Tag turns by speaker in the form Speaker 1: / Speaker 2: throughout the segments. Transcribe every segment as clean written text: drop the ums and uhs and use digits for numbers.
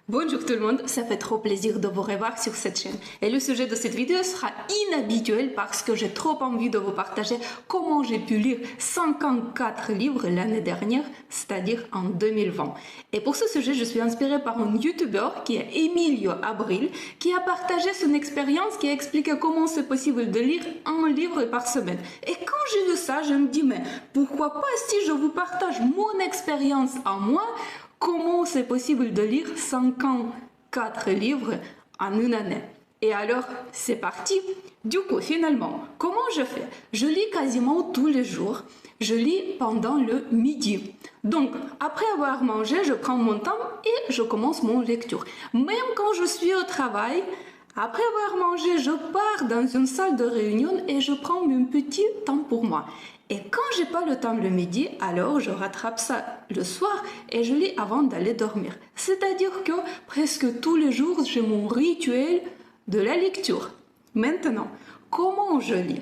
Speaker 1: Bonjour tout le monde, ça fait trop plaisir de vous revoir sur cette chaîne. Et le sujet de cette vidéo sera inhabituel parce que j'ai trop envie de vous partager comment j'ai pu lire 54 livres l'année dernière, c'est-à-dire en 2020. Et pour ce sujet, je suis inspirée par un youtubeur qui est Emilio Abril, qui a partagé son expérience, qui a expliqué comment c'est possible de lire un livre par semaine. Et quand j'ai vu ça, je me dis, mais pourquoi pas si je vous partage mon expérience à moi? Comment c'est possible de lire 54 livres en une année? Et alors, c'est parti. Du coup, finalement, comment je fais? Je lis quasiment tous les jours. Je lis pendant le midi. Donc, après avoir mangé, je prends mon temps et je commence mon lecture. Même quand je suis au travail, après avoir mangé, je pars dans une salle de réunion et je prends un petit temps pour moi. Et quand j'ai pas le temps le midi, alors je rattrape ça le soir et je lis avant d'aller dormir. C'est-à-dire que presque tous les jours, j'ai mon rituel de la lecture. Maintenant, comment je lis?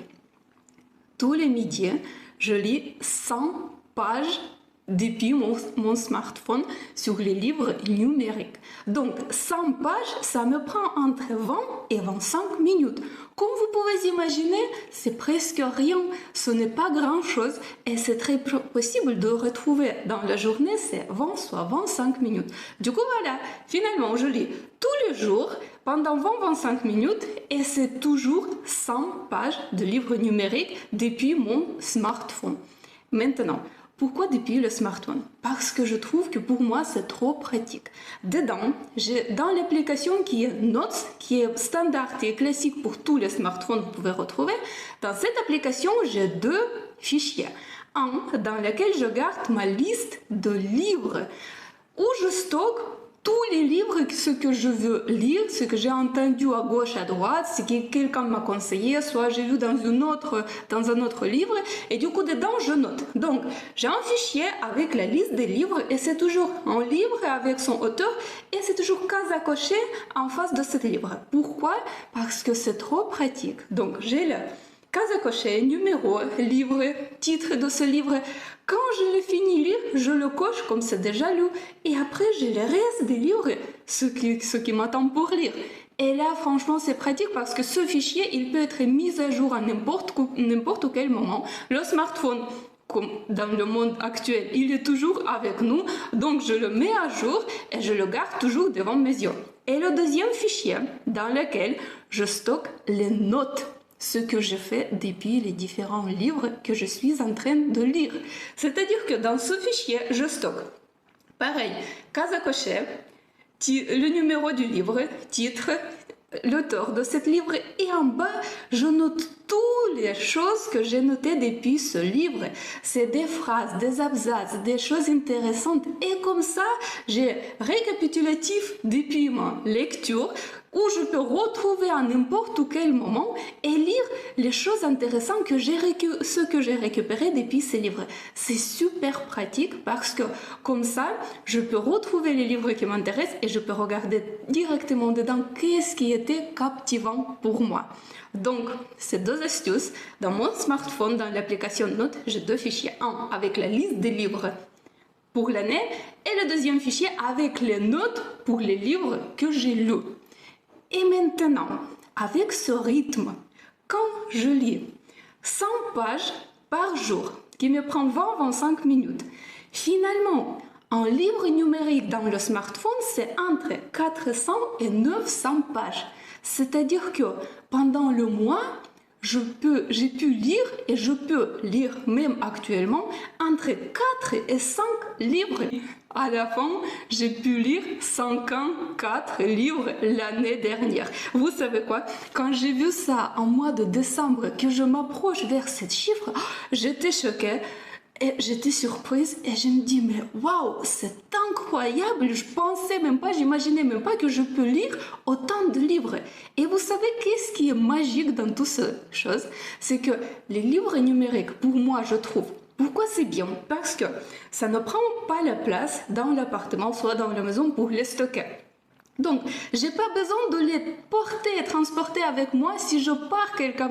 Speaker 1: Tous les midis, je lis 100 pages depuis mon smartphone sur les livres numériques. Donc 100 pages, ça me prend entre 20 et 25 minutes. Comme vous pouvez imaginer, c'est presque rien, ce n'est pas grand-chose et c'est très possible de retrouver dans la journée, c'est 20 soit 25 minutes. Du coup voilà, finalement je lis tous les jours pendant 20-25 minutes et c'est toujours 100 pages de livres numériques depuis mon smartphone. Maintenant, pourquoi depuis le smartphone? Parce que je trouve que pour moi, c'est trop pratique. Dedans, j'ai dans l'application qui est Notes, qui est standard et classique pour tous les smartphones que vous pouvez retrouver, dans cette application, j'ai deux fichiers. Un dans lequel je garde ma liste de livres où je stocke tous les livres, ce que je veux lire, ce que j'ai entendu à gauche, à droite, ce que quelqu'un m'a conseillé, soit j'ai vu dans un autre livre, et du coup dedans je note. Donc j'ai un fichier avec la liste des livres et c'est toujours un livre avec son auteur et c'est toujours case à cocher en face de ce livre. Pourquoi? Parce que c'est trop pratique. Donc j'ai le case à cocher, numéro, livre, titre de ce livre. Quand je le finis lire, je le coche comme c'est déjà lu. Et après, j'ai le reste des livres, ce qui m'attend pour lire. Et là, franchement, c'est pratique parce que ce fichier, il peut être mis à jour à n'importe quel moment. Le smartphone, comme dans le monde actuel, il est toujours avec nous. Donc, je le mets à jour et je le garde toujours devant mes yeux. Et le deuxième fichier, dans lequel je stocke les notes, ce que je fais depuis les différents livres que je suis en train de lire. C'est-à-dire que dans ce fichier, je stocke, pareil, case à cocher, le numéro du livre, titre, l'auteur de ce livre, et en bas, je note toutes les choses que j'ai notées depuis ce livre. C'est des phrases, des absatz, des choses intéressantes. Et comme ça, j'ai récapitulatif depuis ma lecture où je peux retrouver à n'importe quel moment et lire les choses intéressantes ce que j'ai récupéré depuis ces livres. C'est super pratique parce que comme ça, je peux retrouver les livres qui m'intéressent et je peux regarder directement dedans qu'est-ce qui était captivant pour moi. Donc, ces deux astuces, dans mon smartphone, dans l'application Notes, j'ai deux fichiers. Un avec la liste des livres pour l'année et le deuxième fichier avec les notes pour les livres que j'ai lus. Et maintenant, avec ce rythme, quand je lis 100 pages par jour, qui me prend 20-25 minutes, finalement, un livre numérique dans le smartphone, c'est entre 400 et 900 pages. C'est-à-dire que pendant le mois, j'ai pu lire et je peux lire même actuellement entre 4 et 5 livres. À la fin, j'ai pu lire 54 livres l'année dernière. Vous savez quoi? Quand j'ai vu ça en mois de décembre, que je m'approche vers ce chiffre, j'étais choquée. Et j'étais surprise et je me dis, mais waouh, c'est incroyable, je pensais même pas, j'imaginais même pas que je peux lire autant de livres. Et vous savez qu'est-ce qui est magique dans toutes ces choses? C'est que les livres numériques, pour moi, je trouve, pourquoi c'est bien? Parce que ça ne prend pas la place dans l'appartement, soit dans la maison pour les stocker. Donc, j'ai pas besoin de les porter et transporter avec moi si je pars quelque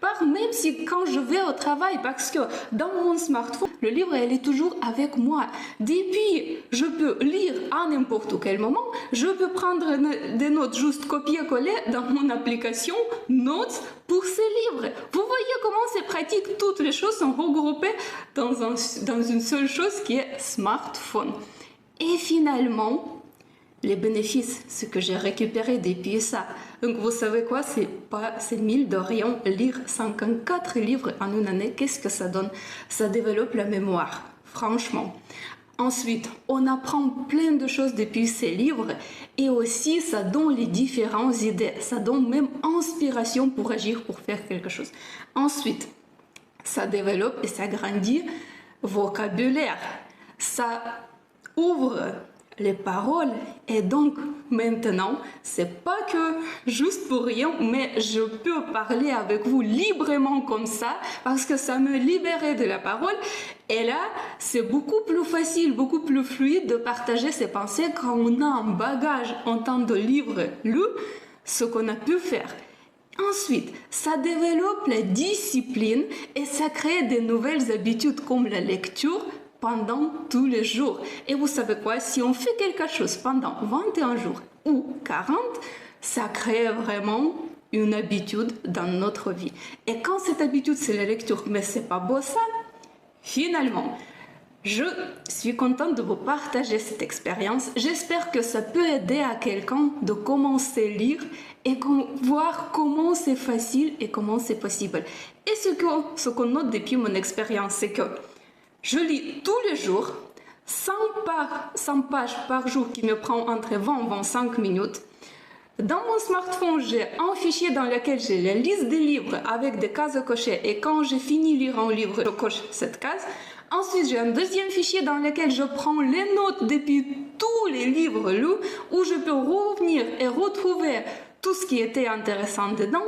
Speaker 1: part, même si quand je vais au travail, parce que dans mon smartphone, le livre, elle est toujours avec moi. Depuis, je peux lire à n'importe quel moment, je peux prendre des notes, juste copier-coller dans mon application Notes pour ces livres. Vous voyez comment c'est pratique, toutes les choses sont regroupées dans une seule chose qui est smartphone. Et finalement, les bénéfices, ce que j'ai récupéré depuis ça. Donc vous savez quoi, c'est 1000 de rien. Lire 54 livres en une année, qu'est-ce que ça donne? Ça développe la mémoire, franchement. Ensuite, on apprend plein de choses depuis ces livres et aussi ça donne les différentes idées, ça donne même inspiration pour agir, pour faire quelque chose. Ensuite, ça développe et ça grandit vocabulaire, ça ouvre les paroles et donc maintenant c'est pas que juste pour rien mais je peux parler avec vous librement comme ça parce que ça me libérait de la parole et là c'est beaucoup plus facile, beaucoup plus fluide de partager ses pensées quand on a un bagage en temps de livres lus, ce qu'on a pu faire. Ensuite, ça développe la discipline et ça crée de nouvelles habitudes comme la lecture pendant tous les jours. Et vous savez quoi, si on fait quelque chose pendant 21 jours ou 40, ça crée vraiment une habitude dans notre vie. Et quand cette habitude, c'est la lecture, mais c'est pas beau ça, finalement, je suis contente de vous partager cette expérience. J'espère que ça peut aider à quelqu'un de commencer à lire et voir comment c'est facile et comment c'est possible. Et ce qu'on note depuis mon expérience, c'est que je lis tous les jours 100 pages par jour qui me prend entre 20 et 25 minutes. Dans mon smartphone, j'ai un fichier dans lequel j'ai la liste des livres avec des cases cochées et quand j'ai fini de lire un livre, je coche cette case. Ensuite, j'ai un deuxième fichier dans lequel je prends les notes depuis tous les livres lus où je peux revenir et retrouver tout ce qui était intéressant dedans.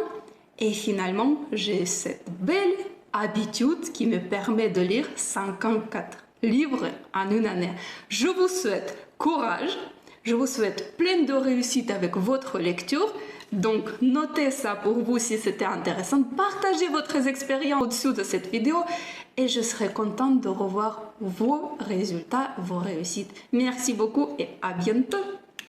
Speaker 1: Et finalement, j'ai cette belle habitude qui me permet de lire 54 livres en une année. Je vous souhaite courage, je vous souhaite plein de réussite avec votre lecture. Donc notez ça pour vous si c'était intéressant, partagez votre expérience au-dessous de cette vidéo et je serai contente de revoir vos résultats, vos réussites. Merci beaucoup et à bientôt.